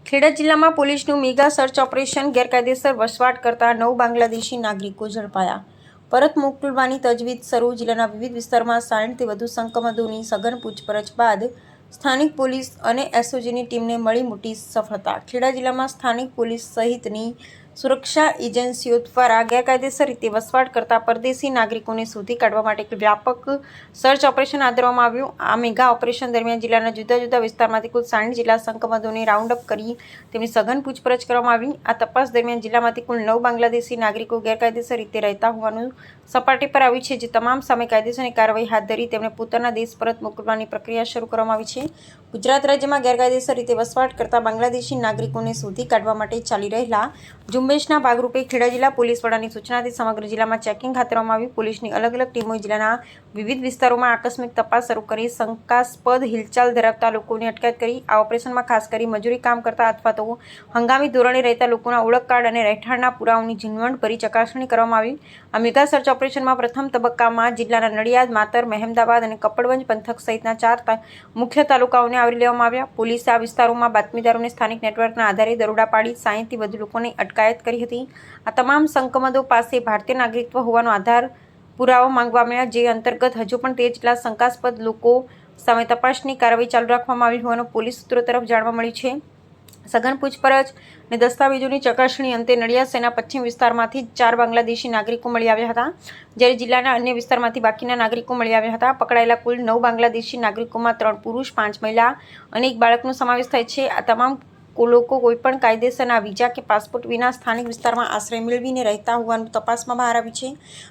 ખેડા જિલ્લામાં પોલીસનું mega search operation ગેરકાયદેસર વસવાટ કરતા 9 બાંગ્લાદેશી નાગરિકો ઝડપાયા. પરત મોકલવાની તજવીજ શરૂ. જિલ્લાના વિવિધ વિસ્તારમાં 60થી વધુ શંકાસ્પદોની સઘન પૂછપરછ બાદ સ્થાનિક પોલીસ અને એસઓજીની ટીમને મળી મોટી સફળતા. ખેડા જિલ્લામાં સ્થાનિક પોલીસ સહિતની સુરક્ષા એજન્સીઓ દ્વારા ગેરકાયદેસર રીતે વસવાટ કરતા પરદેશી નાગરિકોને શોધી કાઢવા માટે એક વ્યાપક સર્ચ ઓપરેશન હાથ ધરવામાં આવ્યું. આ મેગા ઓપરેશન દરમિયાન જિલ્લાના જુદા જુદા વિસ્તારમાંથી કુલ 60 જેટલા શંકાસ્પદોને રાઉન્ડ અપ કરી તેમની સઘન પૂછપરછ કરવામાં આવી. આ તપાસ દરમિયાન જિલ્લામાંથી કુલ 9 બાંગ્લાદેશી નાગરિકો ગેરકાયદેસર રીતે રહેતા હોવાનું સપાટી પર આવ્યું છે, જે તમામ સામે કાયદેસરની કાર્યવાહી હાથ ધરી તેમને પોતાના દેશ પરત મોકલવાની પ્રક્રિયા શરૂ કરવામાં આવી છે. ગુજરાત રાજ્યમાં ગેરકાયદેસર રીતે વસવાટ કરતા બાંગ્લાદેશી નાગરિકોને શોધી કાઢવા માટે ચાલી રહેલા ઝુંબેશના ભાગરૂપે ખેડા જિલ્લા પોલીસ વડાની સૂચનાથી સમગ્ર જિલ્લામાં ચેકિંગ હાથ ધરવામાં આવ્યું. પોલીસની અલગ અલગ ટીમોએ જિલ્લાના વિવિધ વિસ્તારોમાં આકસ્મિક તપાસ શરૂ કરી શંકાસ્પદ હિલચાલ ધરાવતા લોકોની અટકાયત કરી. આ ઓપરેશનમાં ખાસ કરી મજૂરી કામ કરતા અથવા તો હંગામી ધોરણે રહેતા લોકોના ઓળખ કાર્ડ અને રહેઠાણના પુરાવાની ઝીણવટભરી ચકાસણી કરવામાં આવી. આ મેગા સર્ચ ઓપરેશનમાં પ્રથમ તબક્કામાં જિલ્લાના નડિયાદ, માતર, મહેમદાવાદ અને કપડવંજ પંથક સહિતના 4 મુખ્ય તાલુકાઓને આવરી લેવામાં આવ્યા. પોલીસે આ વિસ્તારોમાં બાતમીદારોને સ્થાનિક નેટવર્કના આધારે દરોડા પાડી 60થી વધુ લોકોની અટકાયત કરી હતી. આ તમામ શંકાસ્પદો પાસે ભારતીય નાગરિકત્વ હોવાનો આધાર પુરાવો માંગવામાં આવ્યા, જે અંતર્ગત હજુ પણ 13 જેટલા શંકાસ્પદ લોકો સામે તપાસની કાર્યવાહી ચાલુ રાખવામાં આવી હોવાનું પોલીસ સૂત્રો તરફ જાણવા મળ્યું છે. સઘન પૂછપરછ અને દસ્તાવેજોની ચકાસણી અંતે નડિયાદ શહેરના પશ્ચિમ વિસ્તારમાંથી 4 બાંગ્લાદેશી નાગરિકો મળી આવ્યા હતા, જ્યારે જિલ્લાના અન્ય વિસ્તારમાંથી બાકીના નાગરિકો મળી આવ્યા હતા. પકડાયેલા કુલ 9 બાંગ્લાદેશી નાગરિકોમાં 3 પુરુષ, 5 મહિલા અને 1 બાળકનો સમાવેશ થાય છે. આ તમામ લોકો કોઈપણ કાયદેસરના વિઝા કે પાસપોર્ટ વિના સ્થાનિક વિસ્તારમાં આશ્રય મેળવીને રહેતા હોવાનું તપાસમાં બહાર આવ્યું છે.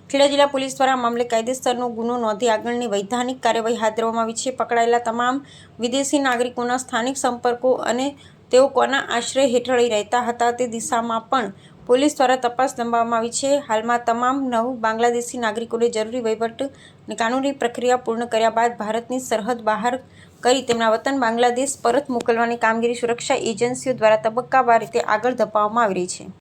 ખેડા જિલ્લા પોલીસ દ્વારા મામલે કાયદેસરનો ગુનો નોંધી આગળની વૈધાનિક કાર્યવાહી હાથ ધરવામાં આવી છે. પકડાયેલા તમામ વિદેશી નાગરિકોના સ્થાનિક સંપર્કો અને તેઓ કોના આશ્રય હેઠળ રહેતા હતા તે દિશામાં પણ પોલીસ દ્વારા તપાસ લંબાવવામાં આવી છે. હાલમાં તમામ 9 બાંગ્લાદેશી નાગરિકોને જરૂરી વહીવટ અને કાનૂની પ્રક્રિયા પૂર્ણ કર્યા બાદ ભારતની સરહદ બહાર કરી તેમના વતન બાંગ્લાદેશ પરત મોકલવાની કામગીરી સુરક્ષા એજન્સીઓ દ્વારા તબક્કાવાર રીતે આગળ ધપાવવામાં આવી રહી છે.